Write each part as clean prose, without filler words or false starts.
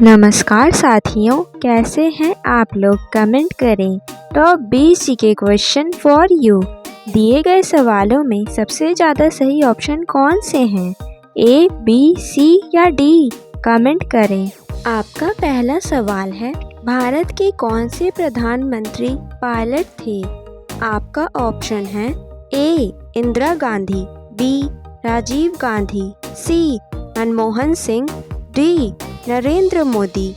नमस्कार साथियों, कैसे हैं आप लोग? कमेंट करें। टॉप 20 के क्वेश्चन फॉर यू। दिए गए सवालों में सबसे ज़्यादा सही ऑप्शन कौन से हैं? ए, बी, सी या डी? कमेंट करें। आपका पहला सवाल है, भारत के कौन से प्रधानमंत्री पायलट थे? आपका ऑप्शन है ए, इंदिरा गांधी, बी, राजीव गांधी, सी, मनमोहन सिंह, डी, नरेंद्र मोदी।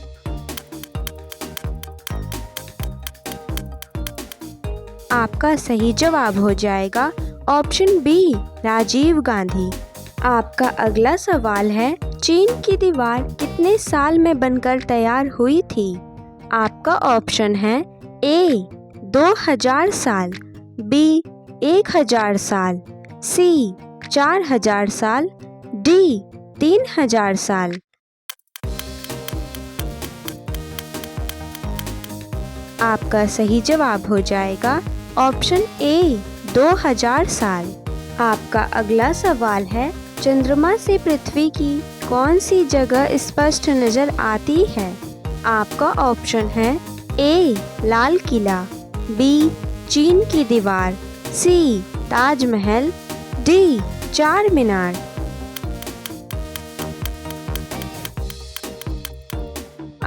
आपका सही जवाब हो जाएगा ऑप्शन बी, राजीव गांधी। आपका अगला सवाल है, चीन की दीवार कितने साल में बनकर तैयार हुई थी? आपका ऑप्शन है ए, 2000 साल, बी, 1000 साल, सी, 4000 साल, डी, 3000 साल। आपका सही जवाब हो जाएगा ऑप्शन ए, 2000 साल। आपका अगला सवाल है, चंद्रमा से पृथ्वी की कौन सी जगह स्पष्ट नजर आती है? आपका ऑप्शन है ए, लाल किला, बी, चीन की दीवार, सी, ताजमहल, डी, चार मीनार।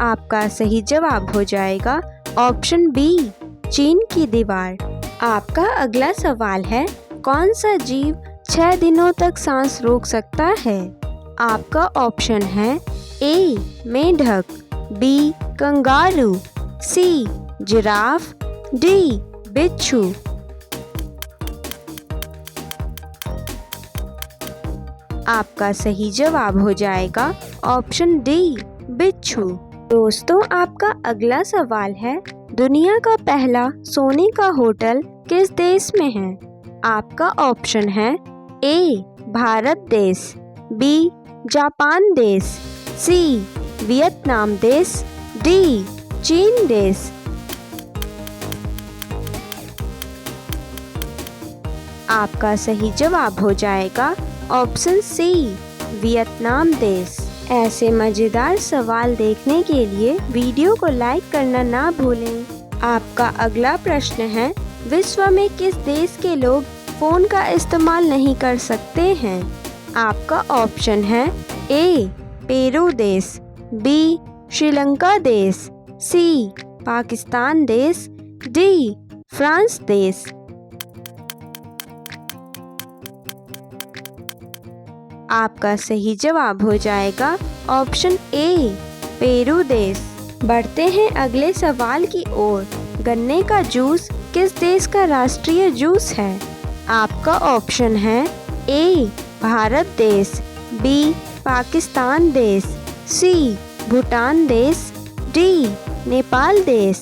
आपका सही जवाब हो जाएगा ऑप्शन बी, चीन की दीवार। आपका अगला सवाल है, कौन सा जीव 6 दिनों तक सांस रोक सकता है? आपका ऑप्शन है ए, मेंढक, बी, कंगारू, सी, जिराफ, डी, बिच्छू। आपका सही जवाब हो जाएगा ऑप्शन डी, बिच्छू। दोस्तों, आपका अगला सवाल है, दुनिया का पहला सोने का होटल किस देश में है? आपका ऑप्शन है ए, भारत देश, बी, जापान देश, सी, वियतनाम देश, डी, चीन देश। आपका सही जवाब हो जाएगा ऑप्शन सी, वियतनाम देश। ऐसे मज़ेदार सवाल देखने के लिए वीडियो को लाइक करना ना भूलें। आपका अगला प्रश्न है, विश्व में किस देश के लोग फ़ोन का इस्तेमाल नहीं कर सकते हैं? आपका ऑप्शन है ए, पेरू देश, बी, श्रीलंका देश, सी, पाकिस्तान देश, डी, फ्रांस देश। आपका सही जवाब हो जाएगा ऑप्शन ए, पेरू देश। बढ़ते हैं अगले सवाल की ओर। गन्ने का जूस किस देश का राष्ट्रीय जूस है? आपका ऑप्शन है ए, भारत देश, बी, पाकिस्तान देश, सी, भूटान देश, डी, नेपाल देश।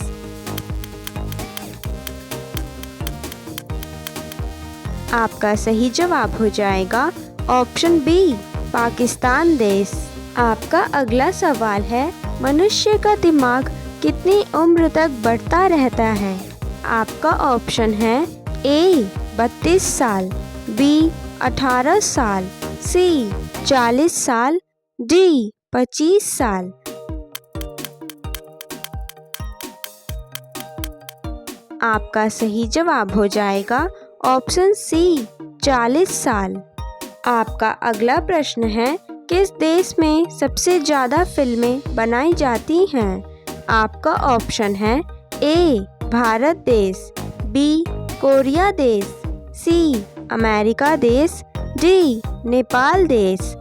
आपका सही जवाब हो जाएगा ऑप्शन बी, पाकिस्तान देश। आपका अगला सवाल है, मनुष्य का दिमाग कितनी उम्र तक बढ़ता रहता है? आपका ऑप्शन है ए, 32 साल, बी, 18 साल, सी, 40 साल, डी, 25 साल। आपका सही जवाब हो जाएगा ऑप्शन सी, 40 साल। आपका अगला प्रश्न है, किस देश में सबसे ज़्यादा फिल्में बनाई जाती हैं? आपका ऑप्शन है ए, भारत देश, बी, कोरिया देश, सी, अमेरिका देश, डी, नेपाल देश।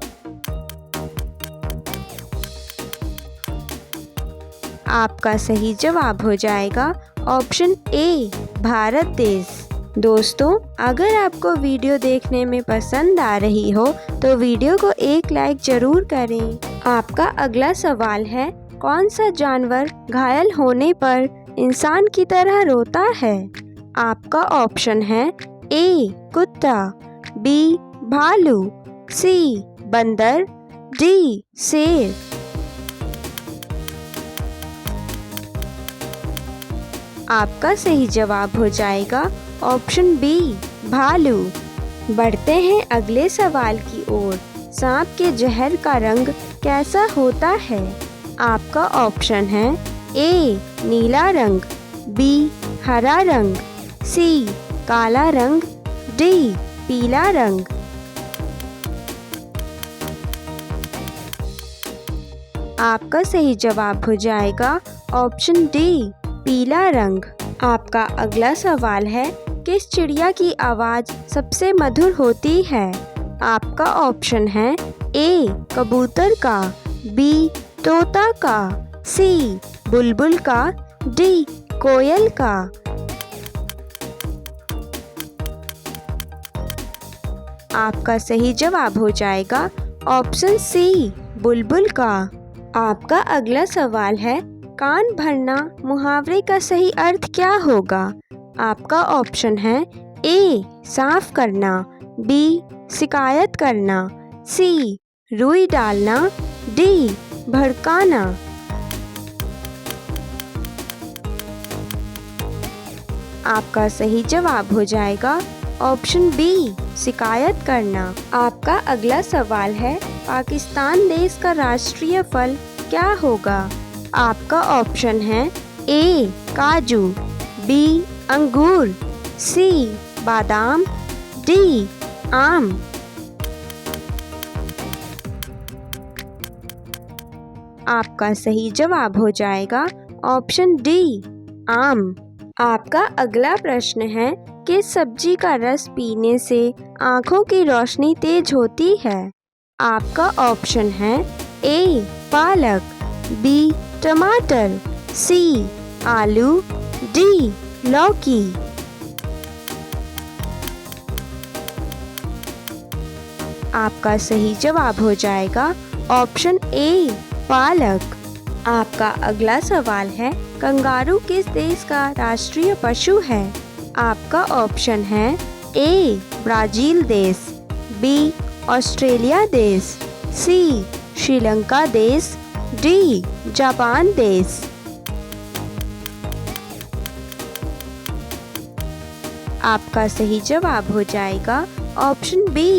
आपका सही जवाब हो जाएगा ऑप्शन ए, भारत देश। दोस्तों, अगर आपको वीडियो देखने में पसंद आ रही हो तो वीडियो को एक लाइक ज़रूर करें। आपका अगला सवाल है, कौन सा जानवर घायल होने पर इंसान की तरह रोता है? आपका ऑप्शन है ए, कुत्ता, बी, भालू, सी, बंदर, डी, शेर। आपका सही जवाब हो जाएगा ऑप्शन बी, भालू। बढ़ते हैं अगले सवाल की ओर। सांप के जहर का रंग कैसा होता है? आपका ऑप्शन है ए नीला रंग, बी हरा रंग, सी काला रंग, डी पीला रंग। आपका सही जवाब हो जाएगा ऑप्शन डी पीला रंग। आपका अगला सवाल है, किस चिड़िया की आवाज़ सबसे मधुर होती है? आपका ऑप्शन है ए कबूतर का, बी तोता का, सी बुलबुल का, डी कोयल का। आपका सही जवाब हो जाएगा ऑप्शन सी बुलबुल का। आपका अगला सवाल है, कान भरना मुहावरे का सही अर्थ क्या होगा? आपका ऑप्शन है ए साफ करना, बी शिकायत करना, सी रुई डालना, डी भड़काना। आपका सही जवाब हो जाएगा ऑप्शन बी शिकायत करना। आपका अगला सवाल है, पाकिस्तान देश का राष्ट्रीय फल क्या होगा? आपका ऑप्शन है ए काजू, बी अंगूर, सी बादाम, डी आम। आपका सही जवाब हो जाएगा ऑप्शन डी आम। आपका अगला प्रश्न है, किस सब्जी का रस पीने से आँखों की रोशनी तेज होती है? आपका ऑप्शन है ए पालक, बी टमाटर, सी आलू, डी लौकी। आपका सही जवाब हो जाएगा ऑप्शन ए पालक। आपका अगला सवाल है, कंगारू किस देश का राष्ट्रीय पशु है? आपका ऑप्शन है ए ब्राज़ील देश, बी ऑस्ट्रेलिया देश, सी श्रीलंका देश, डी जापान देश। आपका सही जवाब हो जाएगा ऑप्शन बी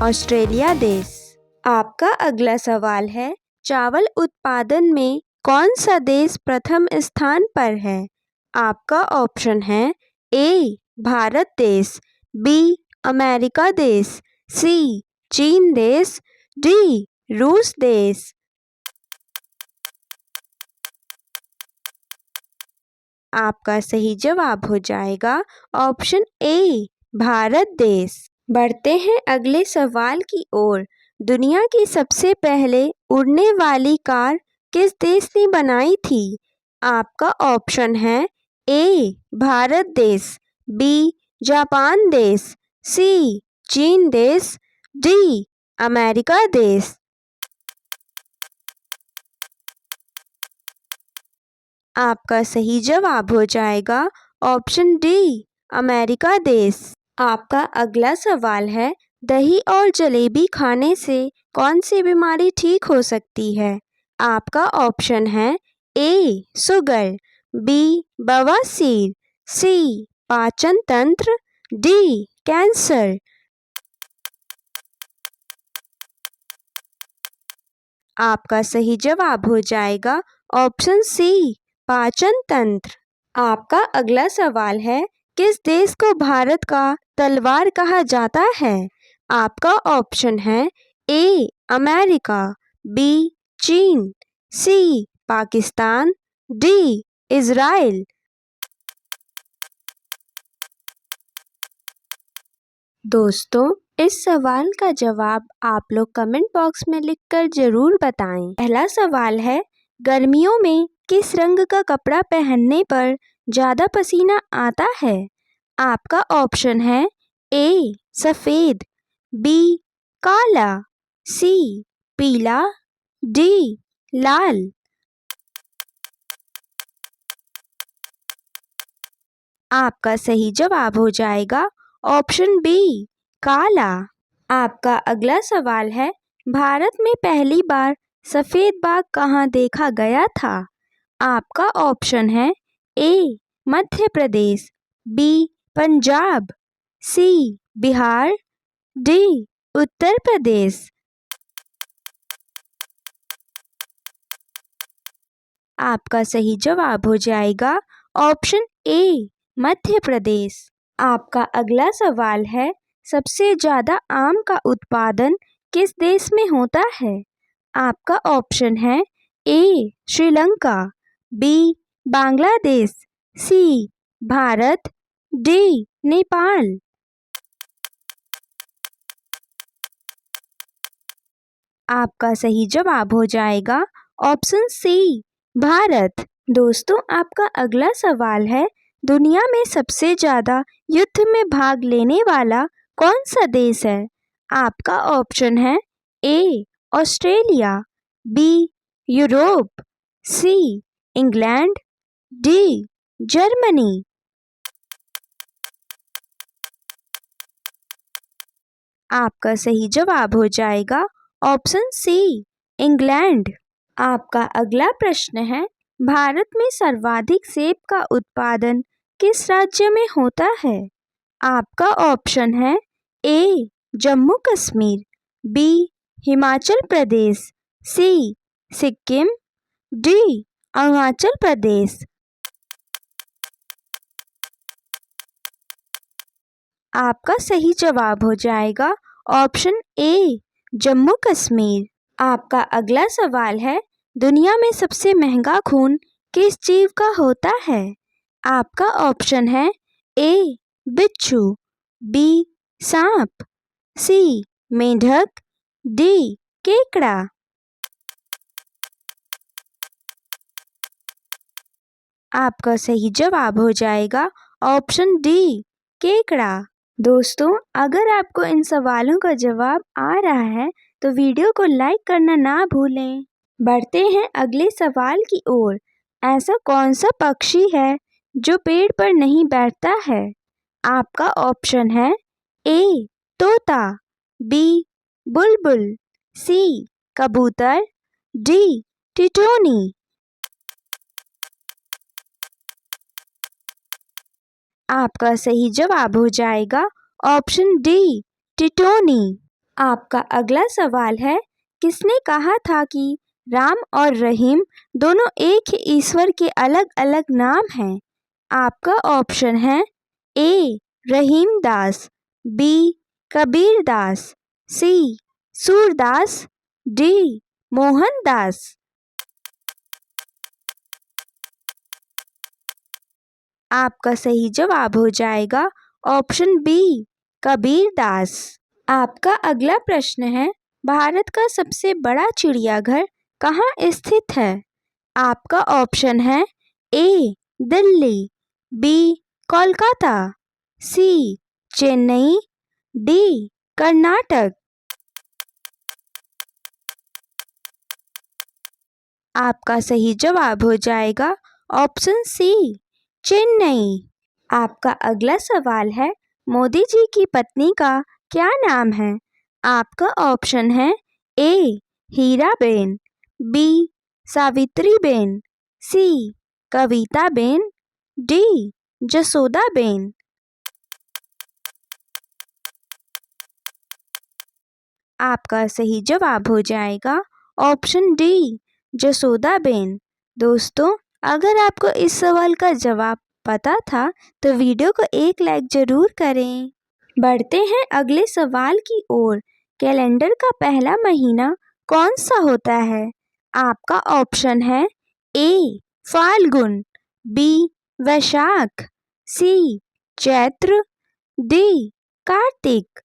ऑस्ट्रेलिया देश। आपका अगला सवाल है, चावल उत्पादन में कौन सा देश प्रथम स्थान पर है? आपका ऑप्शन है ए भारत देश, बी अमेरिका देश, सी चीन देश, डी रूस देश। आपका सही जवाब हो जाएगा ऑप्शन ए भारत देश। बढ़ते हैं अगले सवाल की ओर। दुनिया की सबसे पहले उड़ने वाली कार किस देश ने बनाई थी? आपका ऑप्शन है ए भारत देश, बी जापान देश, सी चीन देश, डी अमेरिका देश। आपका सही जवाब हो जाएगा ऑप्शन डी अमेरिका देश। आपका अगला सवाल है, दही और जलेबी खाने से कौन सी बीमारी ठीक हो सकती है? आपका ऑप्शन है ए शुगर, बी बवासीर, सी पाचन तंत्र, डी कैंसर। आपका सही जवाब हो जाएगा ऑप्शन सी पाचन तंत्र। आपका अगला सवाल है, किस देश को भारत का तलवार कहा जाता है? आपका ऑप्शन है ए अमेरिका, बी चीन, सी पाकिस्तान, डी इज़राइल। दोस्तों, इस सवाल का जवाब आप लोग कमेंट बॉक्स में लिखकर ज़रूर बताएं। पहला सवाल है, गर्मियों में किस रंग का कपड़ा पहनने पर ज़्यादा पसीना आता है? आपका ऑप्शन है ए सफ़ेद, बी काला, सी पीला, डी लाल। आपका सही जवाब हो जाएगा ऑप्शन बी काला। आपका अगला सवाल है, भारत में पहली बार सफ़ेद बाघ कहाँ देखा गया था? आपका ऑप्शन है ए मध्य प्रदेश, बी पंजाब, सी बिहार, डी उत्तर प्रदेश। आपका सही जवाब हो जाएगा ऑप्शन ए मध्य प्रदेश। आपका अगला सवाल है, सबसे ज़्यादा आम का उत्पादन किस देश में होता है? आपका ऑप्शन है ए श्रीलंका, बी बांग्लादेश, सी भारत, डी नेपाल। आपका सही जवाब हो जाएगा ऑप्शन सी भारत। दोस्तों, आपका अगला सवाल है, दुनिया में सबसे ज़्यादा युद्ध में भाग लेने वाला कौन सा देश है? आपका ऑप्शन है A Australia, B Europe, C England, D Germany. आपका सही जवाब हो जाएगा ऑप्शन सी इंग्लैंड। आपका अगला प्रश्न है, भारत में सर्वाधिक सेब का उत्पादन किस राज्य में होता है? आपका ऑप्शन है ए जम्मू कश्मीर, बी हिमाचल प्रदेश, सी सिक्किम, डी अरुणाचल प्रदेश। आपका सही जवाब हो जाएगा ऑप्शन ए जम्मू कश्मीर। आपका अगला सवाल है, दुनिया में सबसे महंगा खून किस जीव का होता है? आपका ऑप्शन है ए बिच्छू, बी सांप, सी मेंढक, डी केकड़ा। आपका सही जवाब हो जाएगा ऑप्शन डी केकड़ा। दोस्तों, अगर आपको इन सवालों का जवाब आ रहा है तो वीडियो को लाइक करना ना भूलें। बढ़ते हैं अगले सवाल की ओर। ऐसा कौन सा पक्षी है जो पेड़ पर नहीं बैठता है? आपका ऑप्शन है ए तोता, बी बुलबुल, सी कबूतर, डी टिटोनी। आपका सही जवाब हो जाएगा ऑप्शन डी टिटोनी। आपका अगला सवाल है, किसने कहा था कि राम और रहीम दोनों एक ही ईश्वर के अलग अलग नाम हैं? आपका ऑप्शन है ए रहीम दास, बी कबीर दास, सी सूरदास, डी मोहन दास। आपका सही जवाब हो जाएगा ऑप्शन बी कबीर दास। आपका अगला प्रश्न है, भारत का सबसे बड़ा चिड़ियाघर कहाँ स्थित है? आपका ऑप्शन है ए दिल्ली, बी कोलकाता, सी चेन्नई, डी कर्नाटक। आपका सही जवाब हो जाएगा ऑप्शन सी चेन्नई। आपका अगला सवाल है, मोदी जी की पत्नी का क्या नाम है? आपका ऑप्शन है ए हीराबेन, बी सावित्रीबेन, सी कविताबेन, डी जसोदाबेन। आपका सही जवाब हो जाएगा ऑप्शन डी जसोदाबेन। दोस्तों, अगर आपको इस सवाल का जवाब पता था तो वीडियो को एक लाइक ज़रूर करें। बढ़ते हैं अगले सवाल की ओर। कैलेंडर का पहला महीना कौन सा होता है? आपका ऑप्शन है ए फाल्गुन, बी वैशाख, सी चैत्र, डी कार्तिक।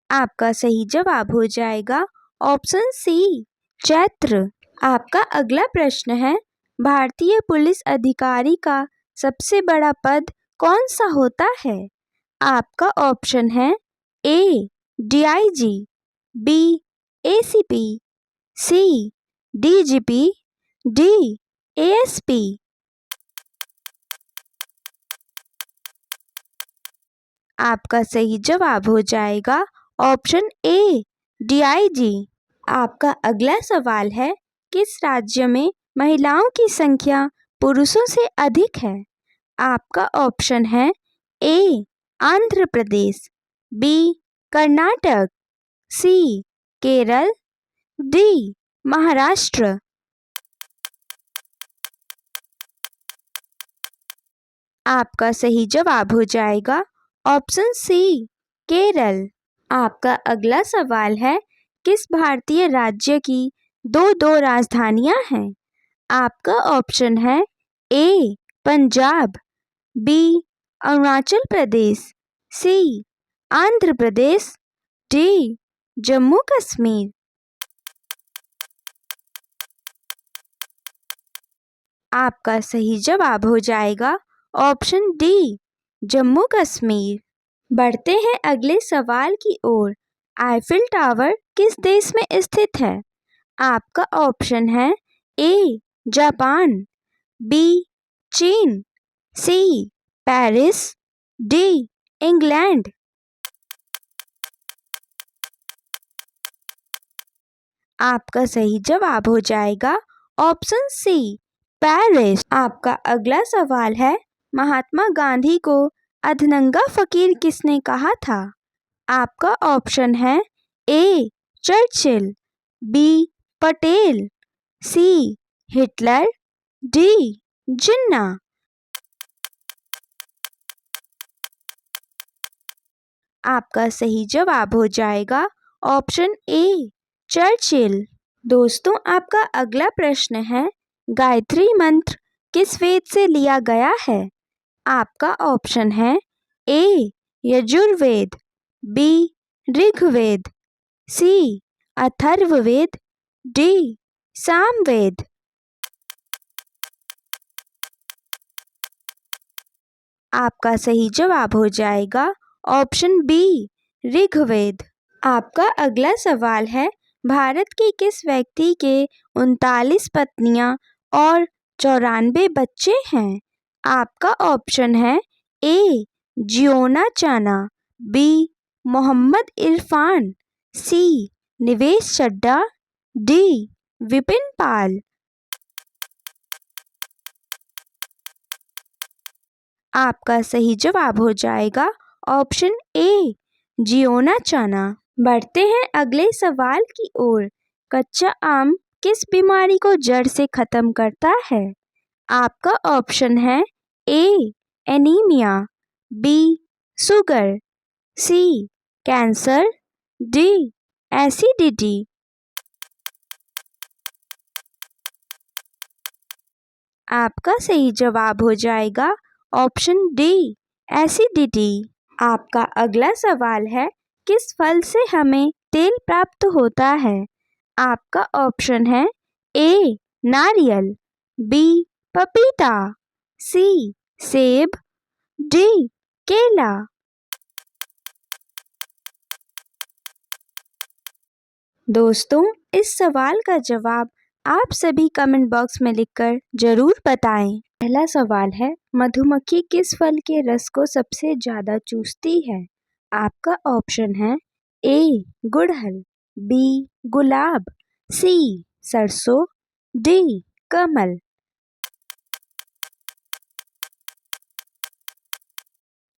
आपका सही जवाब हो जाएगा ऑप्शन सी चैत्र। आपका अगला प्रश्न है, भारतीय पुलिस अधिकारी का सबसे बड़ा पद कौन सा होता है? आपका ऑप्शन है ए डीआईजी, बी एसीपी, सी डीजीपी, डी एएसपी। आपका सही जवाब हो जाएगा ऑप्शन ए डीआईजी। आपका अगला सवाल है, किस राज्य में महिलाओं की संख्या पुरुषों से अधिक है? आपका ऑप्शन है ए आंध्र प्रदेश, बी कर्नाटक, सी केरल, डी महाराष्ट्र। आपका सही जवाब हो जाएगा ऑप्शन सी केरल। आपका अगला सवाल है, किस भारतीय राज्य की दो दो राजधानियां हैं? आपका ऑप्शन है ए पंजाब, बी अरुणाचल प्रदेश, सी आंध्र प्रदेश, डी जम्मू कश्मीर। आपका सही जवाब हो जाएगा ऑप्शन डी जम्मू कश्मीर। बढ़ते हैं अगले सवाल की ओर। आईफिल टावर किस देश में स्थित है? आपका ऑप्शन है ए जापान, बी चीन, सी पेरिस, डी इंग्लैंड। आपका सही जवाब हो जाएगा ऑप्शन सी पेरिस। आपका अगला सवाल है, महात्मा गांधी को अधनंगा फकीर किसने कहा था? आपका ऑप्शन है ए चर्चिल, बी पटेल, सी हिटलर, डी जिन्ना। आपका सही जवाब हो जाएगा ऑप्शन ए चर्चिल। दोस्तों, आपका अगला प्रश्न है, गायत्री मंत्र किस वेद से लिया गया है? आपका ऑप्शन है ए यजुर्वेद, बी ऋग्वेद, सी अथर्ववेद, डी सामवेद। आपका सही जवाब हो जाएगा ऑप्शन बी ऋग्वेद। आपका अगला सवाल है, भारत के किस व्यक्ति के 39 पत्नियां और 94 बच्चे हैं? आपका ऑप्शन है ए जियोना चाना, बी मोहम्मद इरफान, सी निवेश चड्ढा, डी विपिन पाल। आपका सही जवाब हो जाएगा ऑप्शन ए जियोना चाना। बढ़ते हैं अगले सवाल की ओर। कच्चा आम किस बीमारी को जड़ से खत्म करता है? आपका ऑप्शन है ए एनीमिया, बी शुगर, सी कैंसर, डी एसिडिटी। आपका सही जवाब हो जाएगा ऑप्शन डी एसिडिटी। आपका अगला सवाल है, किस फल से हमें तेल प्राप्त होता है? आपका ऑप्शन है ए नारियल, बी पपीता, सी सेब, डी केला। दोस्तों, इस सवाल का जवाब आप सभी कमेंट बॉक्स में लिखकर जरूर बताएं। पहला सवाल है, मधुमक्खी किस फल के रस को सबसे ज़्यादा चूसती है? आपका ऑप्शन है ए गुड़हल, बी गुलाब, सी सरसों, डी कमल।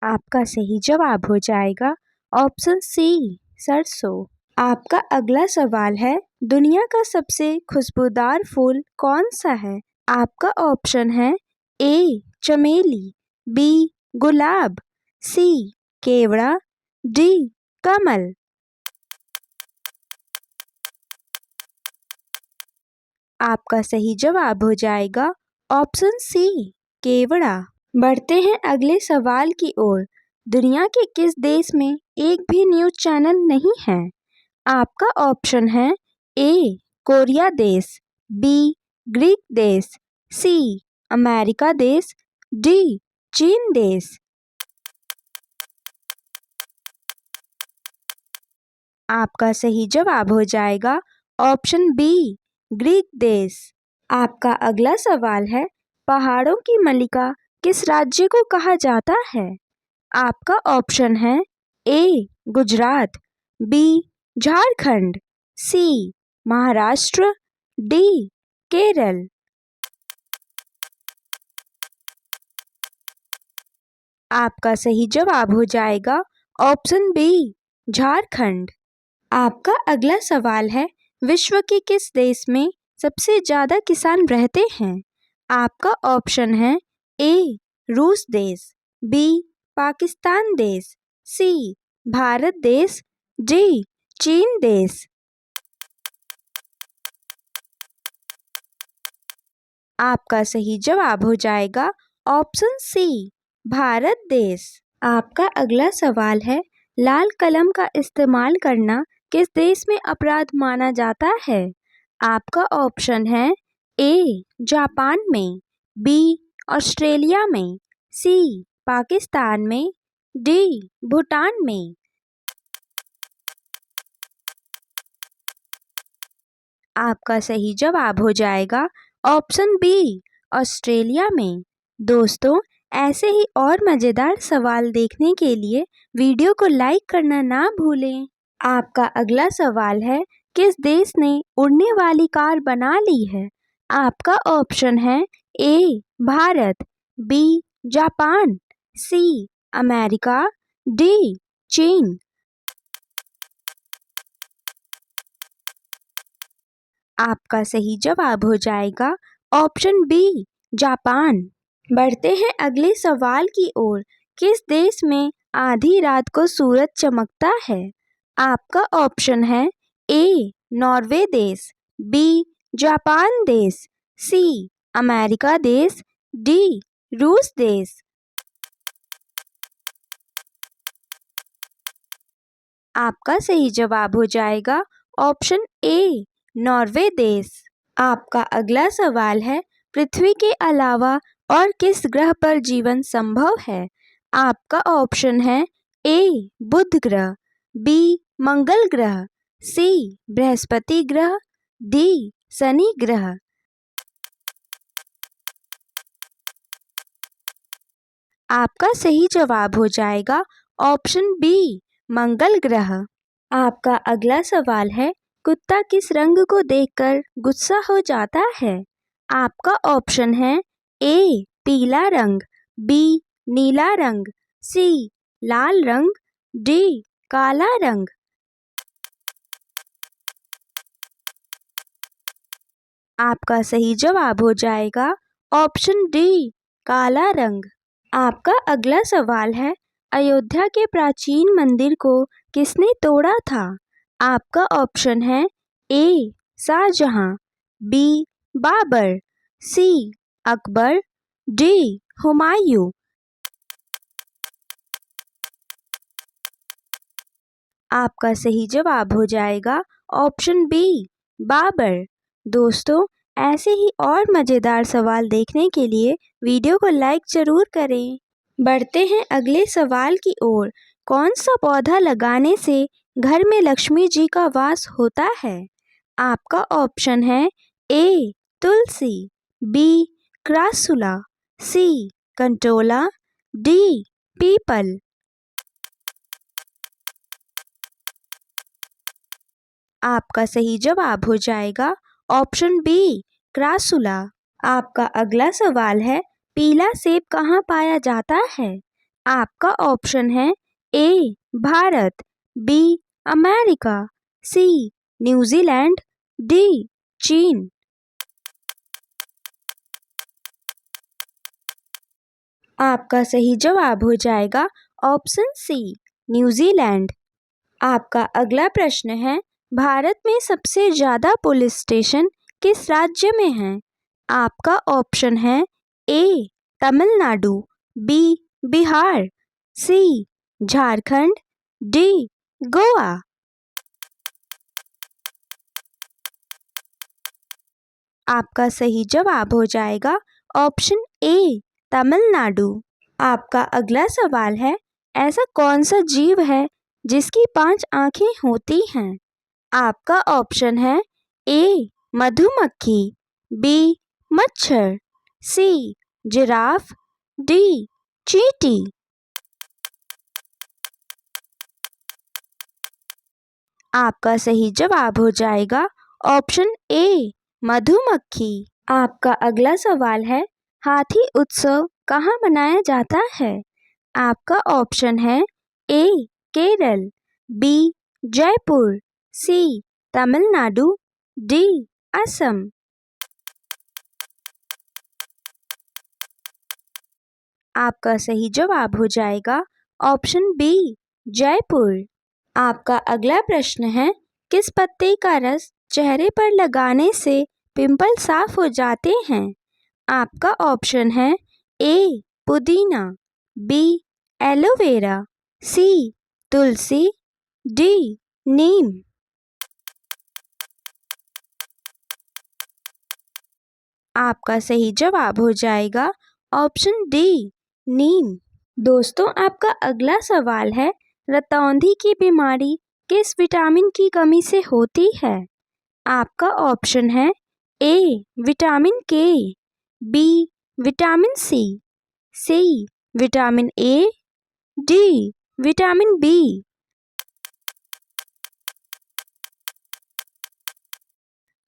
आपका सही जवाब हो जाएगा ऑप्शन सी सरसों। आपका अगला सवाल है, दुनिया का सबसे खुशबूदार फूल कौन सा है? आपका ऑप्शन है ए चमेली, बी गुलाब, सी केवड़ा, डी कमल। आपका सही जवाब हो जाएगा ऑप्शन सी केवड़ा। बढ़ते हैं अगले सवाल की ओर। दुनिया के किस देश में एक भी न्यूज़ चैनल नहीं है? आपका ऑप्शन है ए कोरिया देश, बी ग्रीक देश, सी अमेरिका देश, डी चीन देश। आपका सही जवाब हो जाएगा ऑप्शन बी ग्रीक देश। आपका अगला सवाल है, पहाड़ों की मलिका किस राज्य को कहा जाता है? आपका ऑप्शन है ए गुजरात, बी झारखंड, सी महाराष्ट्र, डी केरल। आपका सही जवाब हो जाएगा ऑप्शन बी झारखंड। आपका अगला सवाल है, विश्व के किस देश में सबसे ज़्यादा किसान रहते हैं? आपका ऑप्शन है ए रूस देश, बी पाकिस्तान देश, सी भारत देश, डी चीन देश। आपका सही जवाब हो जाएगा ऑप्शन सी भारत देश। आपका अगला सवाल है, लाल कलम का इस्तेमाल करना किस देश में अपराध माना जाता है? आपका ऑप्शन है ए जापान में, बी ऑस्ट्रेलिया में, सी पाकिस्तान में, डी भूटान में। आपका सही जवाब हो जाएगा ऑप्शन बी ऑस्ट्रेलिया में। दोस्तों, ऐसे ही और मज़ेदार सवाल देखने के लिए वीडियो को लाइक करना ना भूलें। आपका अगला सवाल है, किस देश ने उड़ने वाली कार बना ली है? आपका ऑप्शन है A Bharat, B Japan, C America, D चीन। आपका सही जवाब हो जाएगा ऑप्शन बी जापान। बढ़ते हैं अगले सवाल की ओर। किस देश में आधी रात को सूरज चमकता है? आपका ऑप्शन है ए नॉर्वे देश, बी जापान देश, सी अमेरिका देश, डी रूस देश। आपका सही जवाब हो जाएगा ऑप्शन ए नॉर्वे देश। आपका अगला सवाल है, पृथ्वी के अलावा और किस ग्रह पर जीवन संभव है? आपका ऑप्शन है ए बुध ग्रह, बी मंगल ग्रह, सी बृहस्पति ग्रह, डी शनि ग्रह। आपका सही जवाब हो जाएगा ऑप्शन बी मंगल ग्रह। आपका अगला सवाल है, कुत्ता किस रंग को देखकर गुस्सा हो जाता है? आपका ऑप्शन है ए पीला रंग, बी नीला रंग, सी लाल रंग, डी काला रंग। आपका सही जवाब हो जाएगा ऑप्शन डी काला रंग। आपका अगला सवाल है, अयोध्या के प्राचीन मंदिर को किसने तोड़ा था? आपका ऑप्शन है ए शाहजहां, बी बाबर, सी अकबर, डी हुमायूं। आपका सही जवाब हो जाएगा ऑप्शन बी बाबर। दोस्तों, ऐसे ही और मज़ेदार सवाल देखने के लिए वीडियो को लाइक ज़रूर करें। बढ़ते हैं अगले सवाल की ओर। कौन सा पौधा लगाने से घर में लक्ष्मी जी का वास होता है? आपका ऑप्शन है ए तुलसी, बी क्रासुला, सी कंटोला, डी पीपल। आपका सही जवाब हो जाएगा ऑप्शन बी क्रासुला। आपका अगला सवाल है, पीला सेब कहाँ पाया जाता है? आपका ऑप्शन है A Bharat, B America, C New Zealand, D चीन। आपका सही जवाब हो जाएगा ऑप्शन सी न्यूजीलैंड। आपका अगला प्रश्न है, भारत में सबसे ज़्यादा पुलिस स्टेशन किस राज्य में हैं? आपका ऑप्शन है ए तमिलनाडु, बी बिहार, सी झारखंड, डी गोवा। आपका सही जवाब हो जाएगा ऑप्शन ए तमिलनाडु। आपका अगला सवाल है, ऐसा कौन सा जीव है जिसकी 5 आँखें होती हैं? आपका ऑप्शन है ए मधुमक्खी, बी मच्छर, सी जिराफ, डी चींटी। आपका सही जवाब हो जाएगा ऑप्शन ए मधुमक्खी। आपका अगला सवाल है, हाथी उत्सव कहाँ मनाया जाता है? आपका ऑप्शन है ए केरल, बी जयपुर, सी तमिलनाडु, डी असम। आपका सही जवाब हो जाएगा ऑप्शन बी जयपुर। आपका अगला प्रश्न है, किस पत्ते का रस चेहरे पर लगाने से पिंपल साफ हो जाते हैं? आपका ऑप्शन है ए पुदीना, बी एलोवेरा, सी तुलसी, डी नीम। आपका सही जवाब हो जाएगा ऑप्शन डी नीम। दोस्तों, आपका अगला सवाल है, रतौंधी की बीमारी किस विटामिन की कमी से होती है? आपका ऑप्शन है A vitamin K, B vitamin C vitamin A, D vitamin B.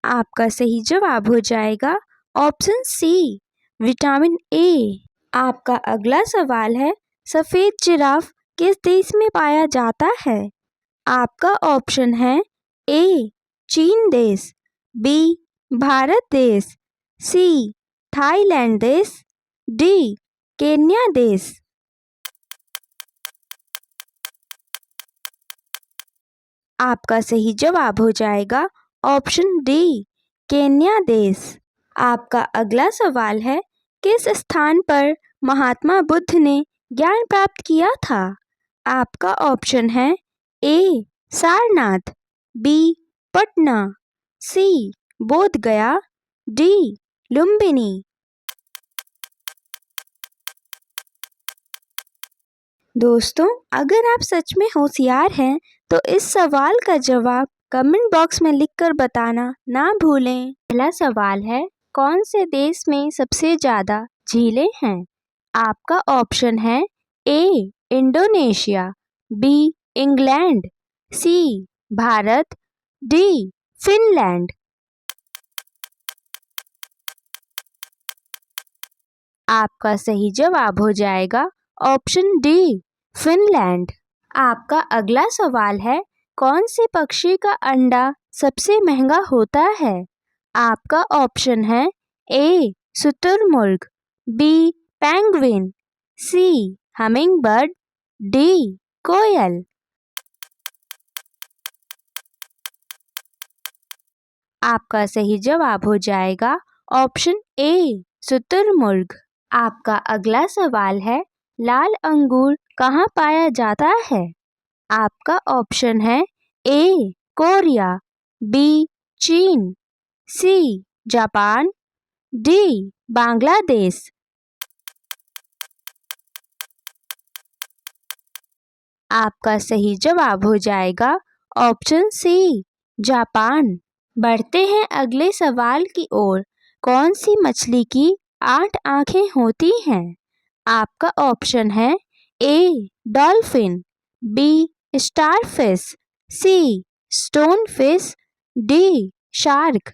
आपका सही जवाब हो जाएगा ऑप्शन सी विटामिन ए। आपका अगला सवाल है, सफ़ेद जिराफ किस देश में पाया जाता है? आपका ऑप्शन है ए चीन देश, बी भारत देश, सी थाईलैंड देश, डी केन्या देश। आपका सही जवाब हो जाएगा ऑप्शन डी केन्या देश। आपका अगला सवाल है, किस स्थान पर महात्मा बुद्ध ने ज्ञान प्राप्त किया था? आपका ऑप्शन है ए सारनाथ, बी पटना, सी बोध गया, डी लुम्बिनी। दोस्तों, अगर आप सच में होशियार हैं तो इस सवाल का जवाब कमेंट बॉक्स में लिखकर बताना ना भूलें। पहला सवाल है, कौन से देश में सबसे ज़्यादा झीलें हैं? आपका ऑप्शन है ए इंडोनेशिया, बी इंग्लैंड, सी भारत, डी फिनलैंड। आपका सही जवाब हो जाएगा ऑप्शन डी फिनलैंड। आपका अगला सवाल है, कौन से पक्षी का अंडा सबसे महंगा होता है? आपका ऑप्शन है ए शुतुरमुर्ग, बी पेंगुइन, सी हमिंगबर्ड, डी कोयल। आपका सही जवाब हो जाएगा ऑप्शन ए शुतुरमुर्ग। आपका अगला सवाल है, लाल अंगूर कहाँ पाया जाता है? आपका ऑप्शन है ए कोरिया, बी चीन, सी जापान, डी बांग्लादेश। आपका सही जवाब हो जाएगा ऑप्शन सी जापान। बढ़ते हैं अगले सवाल की ओर, कौन सी मछली की 8 आँखें होती हैं? आपका ऑप्शन है ए डॉल्फिन, बी स्टारफिश, सी स्टोनफिश, डी शार्क।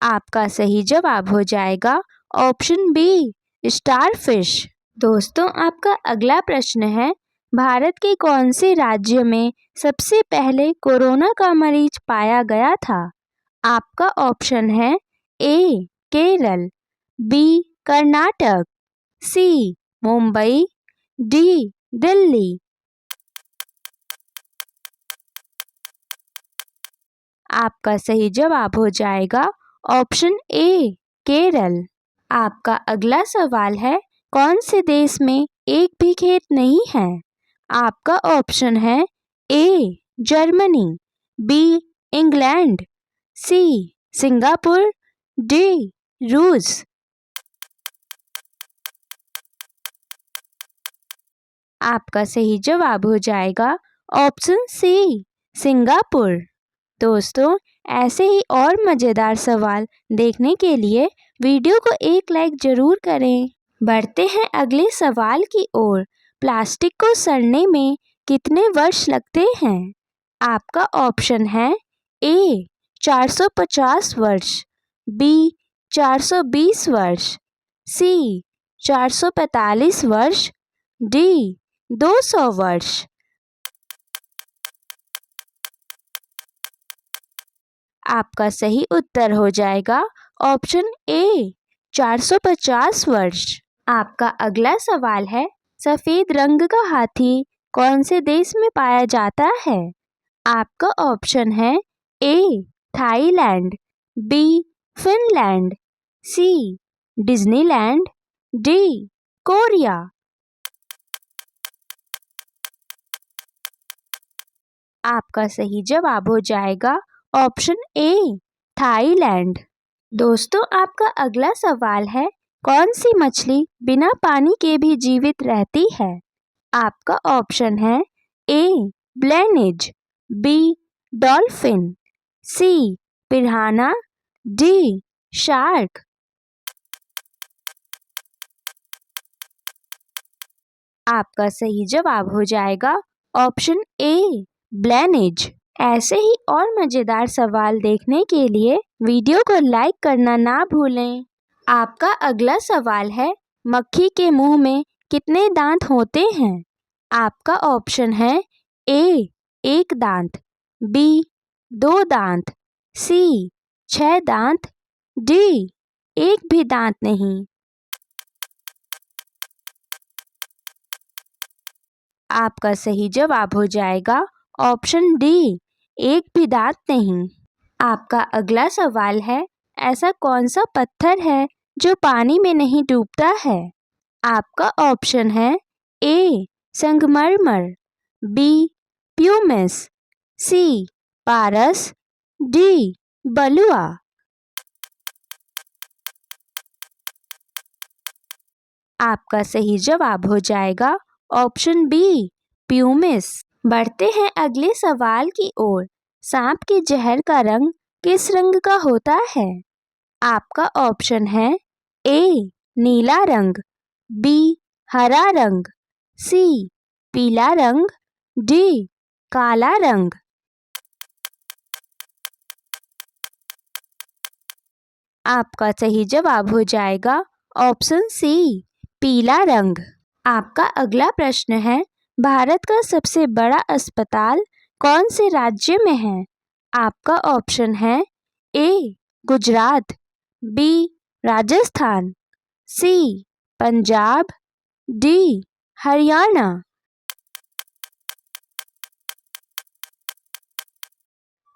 आपका सही जवाब हो जाएगा ऑप्शन बी स्टारफिश। दोस्तों, आपका अगला प्रश्न है, भारत के कौन से राज्य में सबसे पहले कोरोना का मरीज पाया गया था? आपका ऑप्शन है ए केरल, बी कर्नाटक, सी मुंबई, डी दिल्ली। आपका सही जवाब हो जाएगा ऑप्शन ए केरल। आपका अगला सवाल है, कौन से देश में एक भी खेत नहीं है? आपका ऑप्शन है A Germany, B England, C Singapore, D रूस। आपका सही जवाब हो जाएगा ऑप्शन सी सिंगापुर। दोस्तों, ऐसे ही और मज़ेदार सवाल देखने के लिए वीडियो को एक लाइक ज़रूर करें। बढ़ते हैं अगले सवाल की ओर, प्लास्टिक को सड़ने में कितने वर्ष लगते हैं? आपका ऑप्शन है ए 450 वर्ष, बी 420 वर्ष, सी 445 वर्ष, डी 200 वर्ष। आपका सही उत्तर हो जाएगा ऑप्शन ए 450 वर्ष। आपका अगला सवाल है, सफेद रंग का हाथी कौन से देश में पाया जाता है? आपका ऑप्शन है A Thailand, B Finland, C Disneyland, D Korea. आपका सही जवाब हो जाएगा ऑप्शन ए थाईलैंड। दोस्तों, आपका अगला सवाल है, कौन सी मछली बिना पानी के भी जीवित रहती है? आपका ऑप्शन है ए ब्लेनिज, बी डॉल्फिन, सी पिरान्हा, डी शार्क। आपका सही जवाब हो जाएगा ऑप्शन ए ब्लेनिज। ऐसे ही और मज़ेदार सवाल देखने के लिए वीडियो को लाइक करना ना भूलें। आपका अगला सवाल है, मक्खी के मुंह में कितने दांत होते हैं? आपका ऑप्शन है ए 1 दांत, बी 2 दांत, सी 6 दांत, डी 1 भी दांत नहीं। आपका सही जवाब हो जाएगा ऑप्शन डी 1 भी दांत नहीं। आपका अगला सवाल है, ऐसा कौन सा पत्थर है जो पानी में नहीं डूबता है? आपका ऑप्शन है ए संगमरमर, बी प्यूमिस, सी पारस, डी बलुआ। आपका सही जवाब हो जाएगा ऑप्शन बी प्यूमिस। बढ़ते हैं अगले सवाल की ओर। सांप के जहर का रंग किस रंग का होता है? आपका ऑप्शन है ए नीला रंग, बी हरा रंग, सी पीला रंग, डी काला रंग। आपका सही जवाब हो जाएगा ऑप्शन सी पीला रंग। आपका अगला प्रश्न है, भारत का सबसे बड़ा अस्पताल कौन से राज्य में है? आपका ऑप्शन है ए गुजरात, बी राजस्थान, सी पंजाब, डी हरियाणा।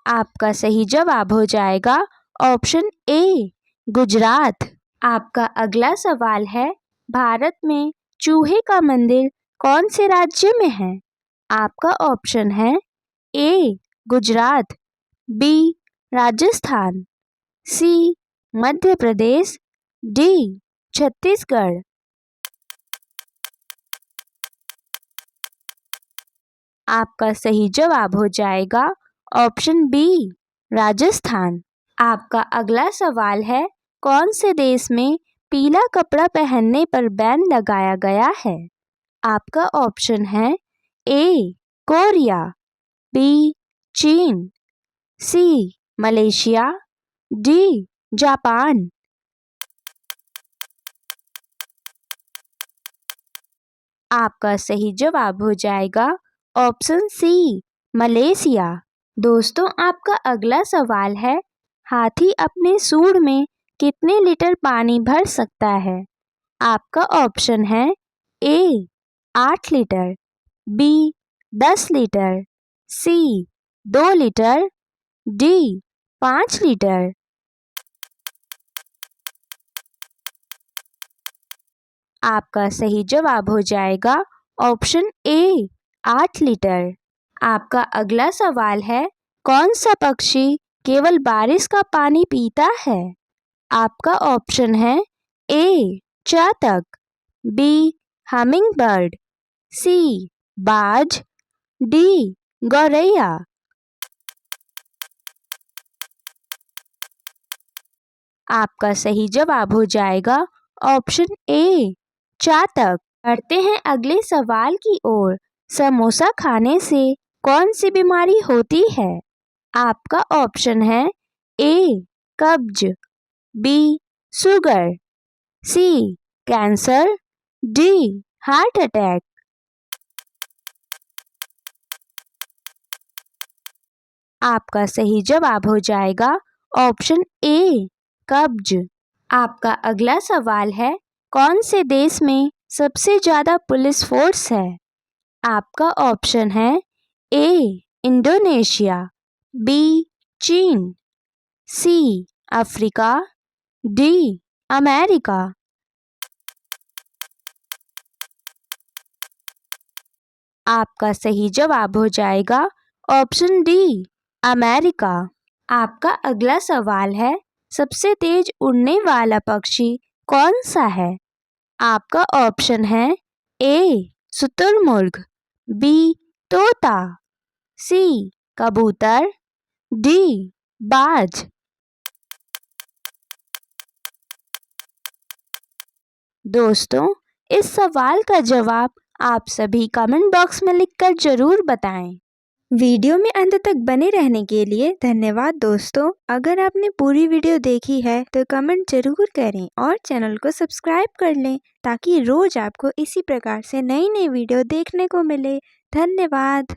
आपका सही जवाब हो जाएगा ऑप्शन ए गुजरात। आपका अगला सवाल है, भारत में चूहे का मंदिर कौन से राज्य में है? आपका ऑप्शन है ए गुजरात, बी राजस्थान, सी मध्य प्रदेश, डी छत्तीसगढ़। आपका सही जवाब हो जाएगा ऑप्शन बी राजस्थान। आपका अगला सवाल है, कौन से देश में पीला कपड़ा पहनने पर बैन लगाया गया है? आपका ऑप्शन है ए कोरिया, बी चीन, सी मलेशिया, डी जापान। आपका सही जवाब हो जाएगा ऑप्शन सी मलेशिया। दोस्तों, आपका अगला सवाल है, हाथी अपने सूंड में कितने लीटर पानी भर सकता है? आपका ऑप्शन है ए 8 लीटर, बी 10 लीटर, सी 2 लीटर, डी 5 लीटर। आपका सही जवाब हो जाएगा ऑप्शन ए 8 लीटर। आपका अगला सवाल है, कौन सा पक्षी केवल बारिश का पानी पीता है? आपका ऑप्शन है ए चातक, बी हमिंग बर्ड, सी बाज, डी गौरैया। आपका सही जवाब हो जाएगा ऑप्शन ए चातक। बढ़ते हैं अगले सवाल की ओर। समोसा खाने से कौन सी बीमारी होती है? आपका ऑप्शन है ए कब्ज, बी शुगर, सी कैंसर, डी हार्ट अटैक। आपका सही जवाब हो जाएगा ऑप्शन ए, कब्ज। आपका अगला सवाल है, कौन से देश में सबसे ज़्यादा पुलिस फोर्स है? आपका ऑप्शन है ए, इंडोनेशिया, बी, चीन, सी, अफ्रीका, डी, अमेरिका। आपका सही जवाब हो जाएगा ऑप्शन डी, अमेरिका। आपका अगला सवाल है, सबसे तेज उड़ने वाला पक्षी कौन सा है? आपका ऑप्शन है ए, शुतुरमुर्ग, बी, तोता, सी, कबूतर, डी, बाज। दोस्तों, इस सवाल का जवाब आप सभी कमेंट बॉक्स में लिखकर जरूर बताएं। वीडियो में अंत तक बने रहने के लिए धन्यवाद दोस्तों। अगर आपने पूरी वीडियो देखी है तो कमेंट जरूर करें और चैनल को सब्सक्राइब कर लें ताकि रोज आपको इसी प्रकार से नई नई वीडियो देखने को मिले। धन्यवाद।